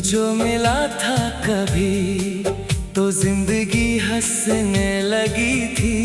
जो मिला था कभी तो जिंदगी हंसने लगी थी।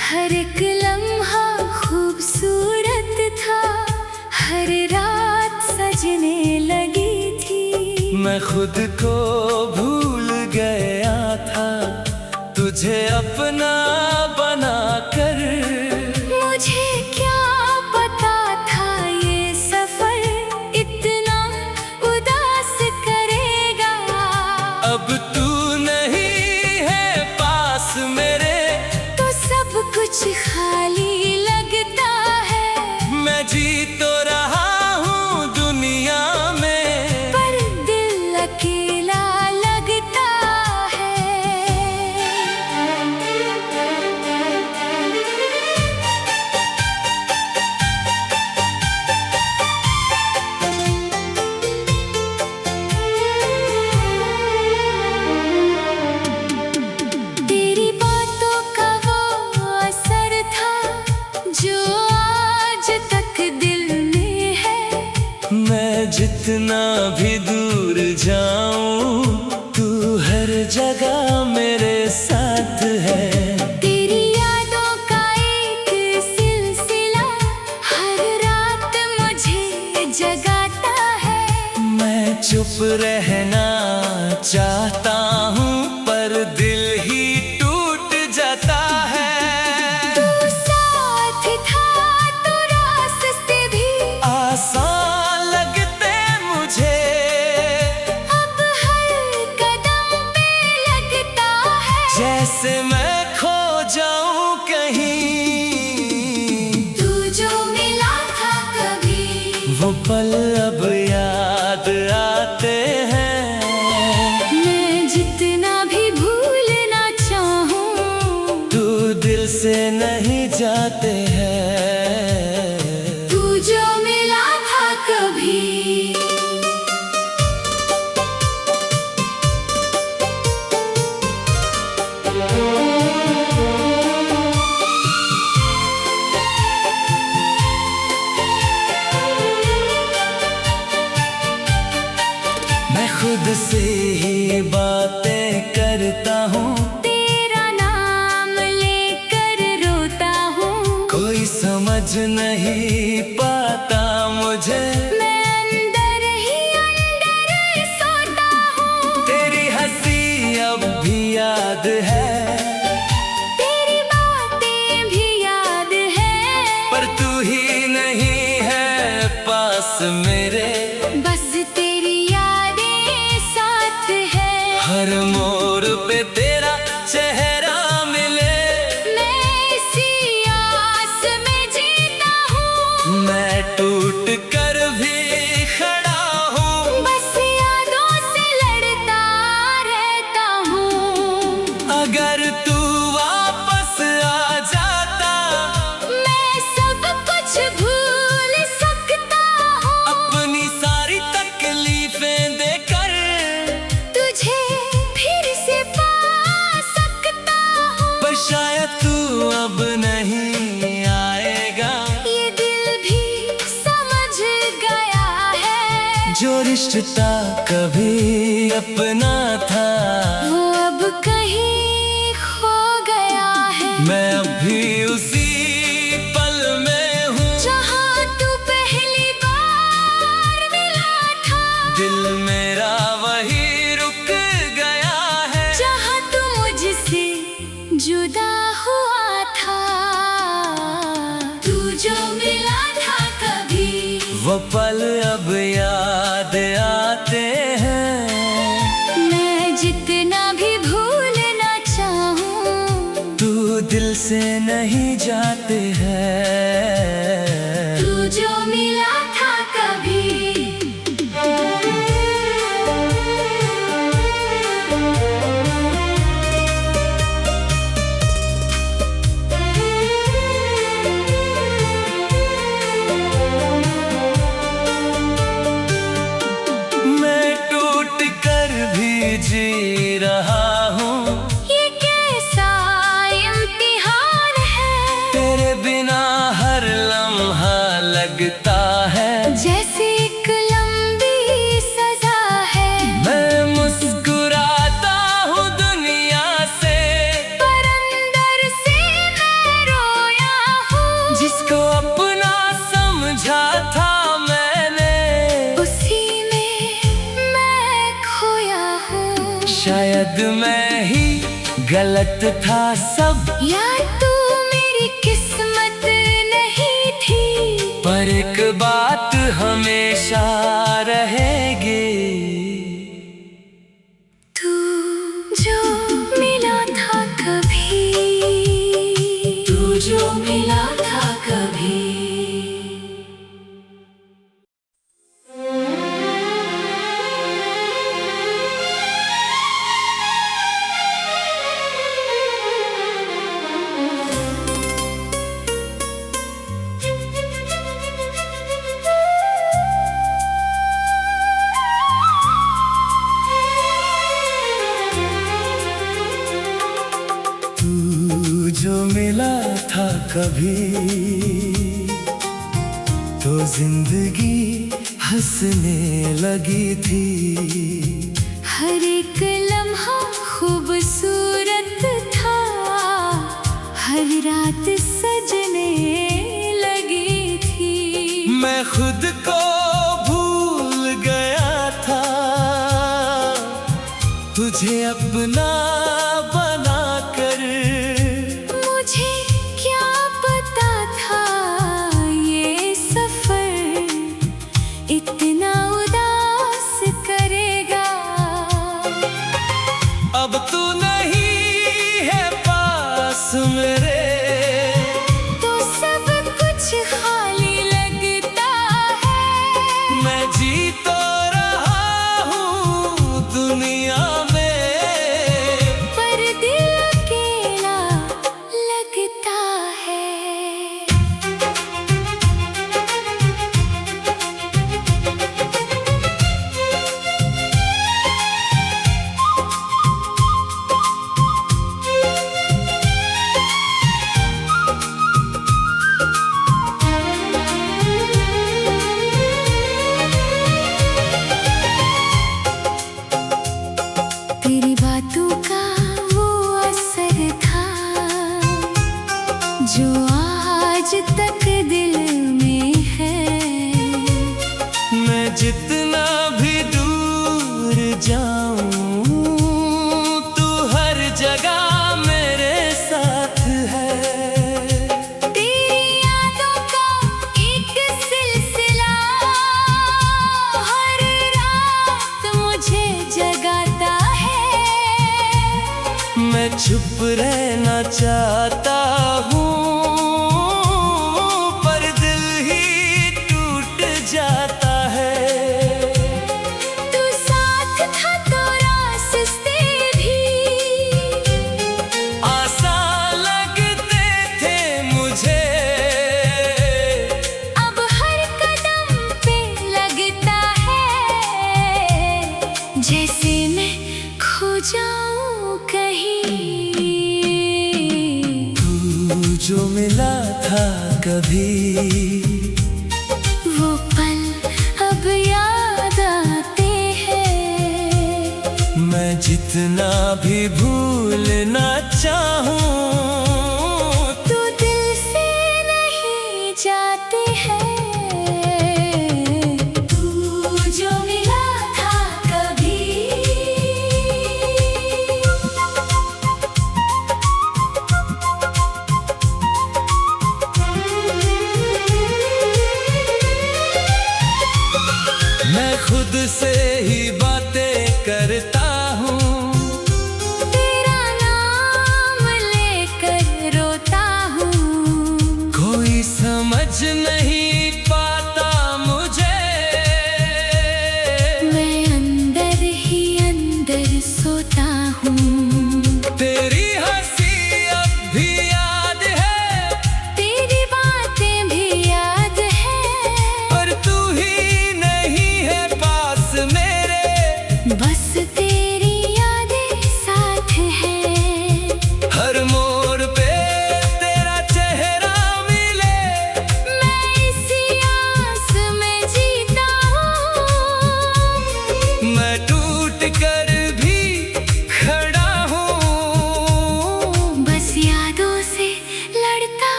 हर एक लम्हा खूबसूरत था, हर रात सजने लगी थी। मैं खुद को भूल गया था तुझे अपना बनाकर। मुझे क्या पता था ये सफर इतना उदास करेगा। अब तू नहीं है पास मेरे तो सब कुछ खाली लगता है। मैं जी तो रहा हूँ दुनिया में, पर दिल अकेला लगता है। तेरी बातों का वो असर था जो आज तक दिल में है। मैं जितना भी दूर जाऊं तू हर जगह मेरे साथ है। तेरी यादों का एक सिलसिला हर रात मुझे जगाता है। मैं चुप रहना चाहता हूँ पर दिल ही टूट जाता है। तू साथ था तो रास्ते भी आसान लगते मुझे, अब हर कदम पे लगता है। जैसे मैं खो जाऊं कहीं। तू जो मिला था कभी वो पल अब याद आते हैं। मैं जितना भी भूलना चाहूं तू दिल से नहीं जाते हैं। तू जो मिला था कभी। मैं खुद से ही बातें करता हूँ, तेरा नाम लेकर रोता हूँ। कोई समझ नहीं पाता मुझे। मैं अंदर ही अंदर सोता हूँ। तेरी हंसी अब भी याद है तेरी बातें भी याद है। पर तू ही नहीं है पास मेरे। बस तेरी यादें साथ है। हर मोड़ पे तेरा चेहरा मिले। मैं इसी आस में जीता हूँ। मैं टूट कर भी खड़ा हूँ। बस यादों से लड़ता रहता हूँ। अगर तू वापस आ जाता मैं सब कुछ भूल सकता हूँ। अपनी सारी तकलीफें देकर, तुझे फिर से पा सकता हूँ। पर शायद तू अब नहीं आएगा। ये दिल भी समझ गया है। जो रिश्ता कभी अपना था वो अब कहीं खो गया है। मैं अब भी उसी पल में हूँ जहाँ तू पहली बार मिला था। दिल मेरा वही रुक गया है जहाँ तू मुझसे जुदा हुआ था। तू जो मिला था कभी वो पल अब याद आते हैं। मैं जितना भी भूलना चाहूं तू दिल से नहीं जाते हैं। तू जो मिला था कभी। जी रहा हूँ। ये कैसा इम्तिहान है, तेरे बिना हर लम्हा लगता है जैसे एक लंबी सजा है। मैं मुस्कुराता हूँ दुनिया से, पर अंदर से मैं रोया हूँ। जिसको अपना समझा था मैंने, उसी में मैं खोया हूँ। शायद मैं ही गलत था सब, या तू मेरी किस्मत नहीं थी। पर एक बात हमेशा रहेगी, तू जो मिला था कभी, तू जो मिला था कभी। तू जो मिला था कभी, तो जिंदगी हंसने लगी थी। हर एक लम्हा खूबसूरत था, हर रात सजने लगी थी। मैं खुद को भूल गया था, तुझे अपना बना कर। मुझे क्या पता था ये सफर इतना उदास करेगा। अब तू नहीं है पास मेरे, तो सब कुछ खाली लगता है। मैं जी तो रहा हूँ दुनिया में, पर दिल अकेला लगता है। तेरी बातों का वो असर था, जो आज तक दिल में है। मैं जितना भी दूर जाऊं, तू हर जगह मेरे साथ है। तेरी यादों का एक सिलसिला हर रात मुझे जगाता है। मैं चुप रहना चाहता हूँ, पर दिल ही टूट जाता है। तू साथ था तो रास्ते भी आसान लगते थे मुझे, अब हर कदम पे लगता है। जैसे मैं खो जाऊं कहीं। तू जो मिला था कभी, वो पल अब याद आते हैं। मैं जितना भी भूलना चाहूं, तू दिल से नहीं जाते हैं। तू जो मिला था कभी। मैं खुद से ही बातें करता हूँ, तेरा नाम ले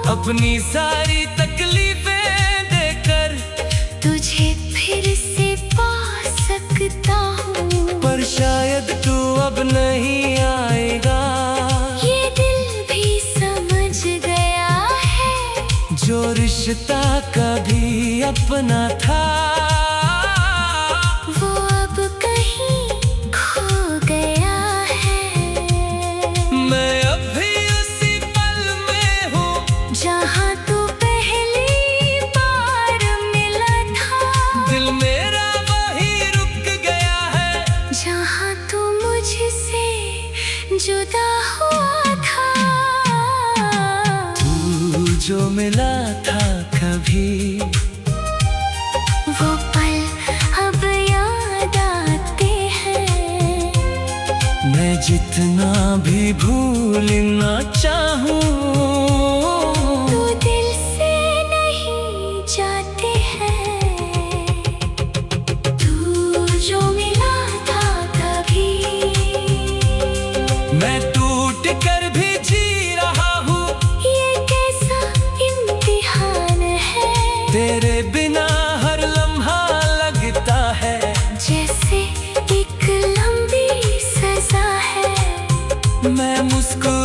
अपनी सारी तकलीफें देकर तुझे फिर से पा सकता हूँ, पर शायद तू अब नहीं आएगा। ये दिल भी समझ गया है, जो रिश्ता कभी अपना था वो अब कहीं खो गया है। मैं अभी उसी पल में हूँ जहाँ तू पहली बार मिला था, दिल मेरा वही रुक गया है जहाँ तू मुझसे जुदा हुआ था। तू जो मिला था कभी, वो पल अब याद आते हैं। मैं जितना भी भूलना चाहूँ तू दिल से नहीं जाते हैं। तू जो मिला था कभी, मैं टूट कर भी जी रहा हूँ। ये कैसा इम्तिहान है, तेरे बिना हर लम्हा लगता है जैसे एक लंबी सजा है। मैं मुस्कुरा